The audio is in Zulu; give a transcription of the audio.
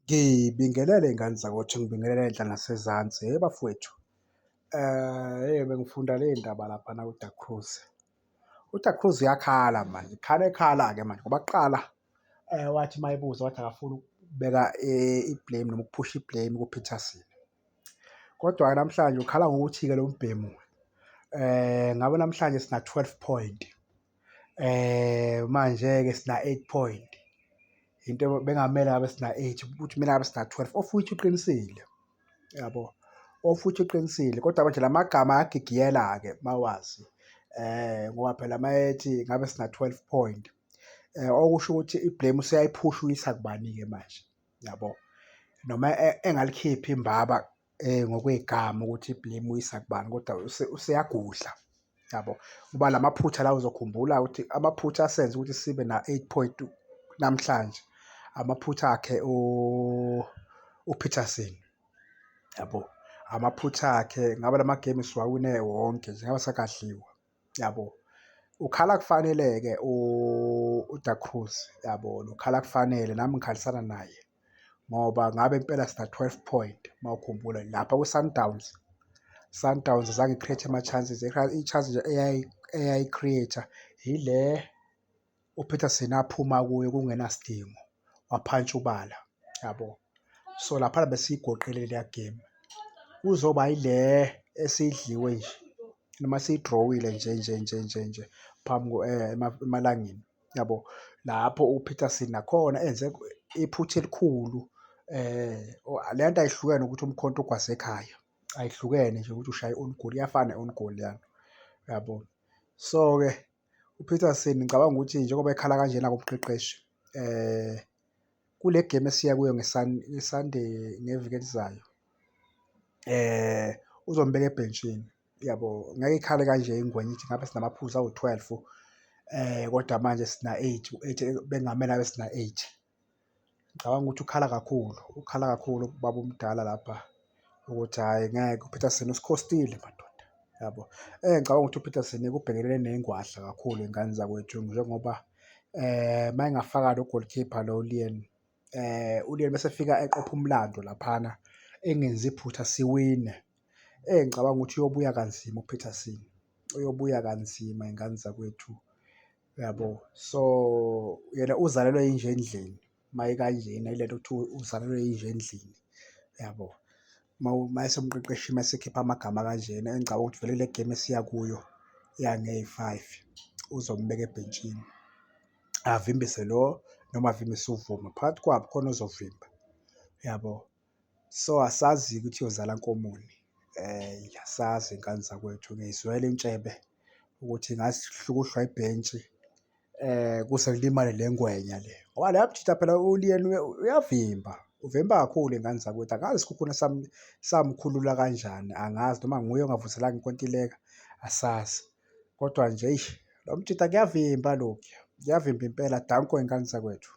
Ngibingelele iy'ngane zakwethu, ngibingelele iy'nhla nasezansi. Hey bafowethu, bengifunda ley'ndaba laphana kuDa Cruz. UDa Cruz uyakhala manje, ekhala-ke manje ngoba kuqala wathi uma ebuza wathi akafuni ukubeka i-blame noma ukuphusha i-blame kuPeterson. Kodwa-ke namhlanje ukhala ngokuthi-ke lo mbhemu ngabe namhlanje sina 12 point, manje-ke sina 8 point. Into bengamele ngabe sina 8 ukuthi kumele ngabe sina 12 of which uqinisile, yabo, of which uqinisile. Kodwa manje la magama ayagigiyela-ke mawazi ngoba phela mayethi ngabe sina 12 point, okusho ukuthi i-blame useyayiphusha uyisa kubani-ke manje, yabo, noma engalikhiphi imbaba ngokwegama ukuthi i-blame uyisa kubani, kodwa useyagudla, yabo. Kuba lamaphutha la uzokhumbula ukuthi amaphutha asenze ukuthi sibe na 8 point namhlanje, amaphutha akhe uPeterson, yabo. Amaphutha akhe ngabe lama game siwawine wonke nje ngabe sakadliwa, yabo. Ukhala kufanele-ke uDa Cruz, yabo, ukhala kufanele nami ngikhalisana naye ngoba ngabe impela sina 12 point mawukhumbula lapha kwi-Sundowns. Sundowns azange i-create ama-chances, i-chance nje eyayi-create-a ile uPeterson aphuma kuyo kungenasidingo waphantsa ubala, yabo. So laphana besiyigoqile leya game, kuzoba yile esiyidliwe nje noma siyidrowile nje phambi emalangeni, yabo. Lapho uPeterson nakhona enze iphutha elikhulu, le nto ayihlukene ukuthi umkhonto ugwase ekhaya, ayihlukene nje ukuthi ushaye i-own goal, iyafana ne-own goal leyana, yabo. So-ke uPeterson ngicabanga ukuthi njengoba ekhala kanjena komqeqeshi, kule game esiya kuyo ngeSunday ngeviki elizayo, uzombeka ebhentshini, yabo. Ngeke ikhale kanje ingwenya ithi ngabe sinamaphuzu awu-12 kodwa manje sina 8, u-8 bekungamele ngabe sina 8. Ngicabanga ukuthi ukhala kakhulu ubaba omdala lapha ukuthi hhayi ngeke uPeterson usikhostile madoda, yabo. Ngicabanga ukuthi uPeterson ubhekelene ney'ngwadla kakhulu iy'ngane zakwethu njengoba uma engafaka lo goalkeeper lo uLeon, uLeon bese efika eqopha umlando laphana engenzi iphutha siwine. Ngicabanga ukuthi uyobuya kanzima uPeterson, uyobuya kanzima iy'ngane zakwethu, yabo. So yena uzalelwe yinja endlini mayikanjena, ile nto kuthiwa uzalelwe yinja endlini, yabo. Mayesewumqeqeshi mayesekhipha amagama kanjena, engicabanga ukuthi vele kule game esiya kuyo yangeyi-5 uzombeka ebhentshini avimbise lo noma avimbise uVuma, phakathi kwabo khona ozovimba, yabo. So asazi-ke ukuthi iyozala nkomoni, asazi iy'ngane zakwethu, ngiyayizwela intshebe ukuthi ngathi hlukuhlwa ibhentshi kuse kulimale le ngwenya le ngoba leya mjida phela uLeon uyavimba, uvimba kakhulu iy'ngane zakwethu. Angazi isikhukhula samkhulula kanjani, angazi noma nguye ongavuselanga inkontileka, asazi. Kodwa nje eish, lo mjida kuyavimba lokhuya, kuyavimba impela. Danko iy'ngane zakwethu.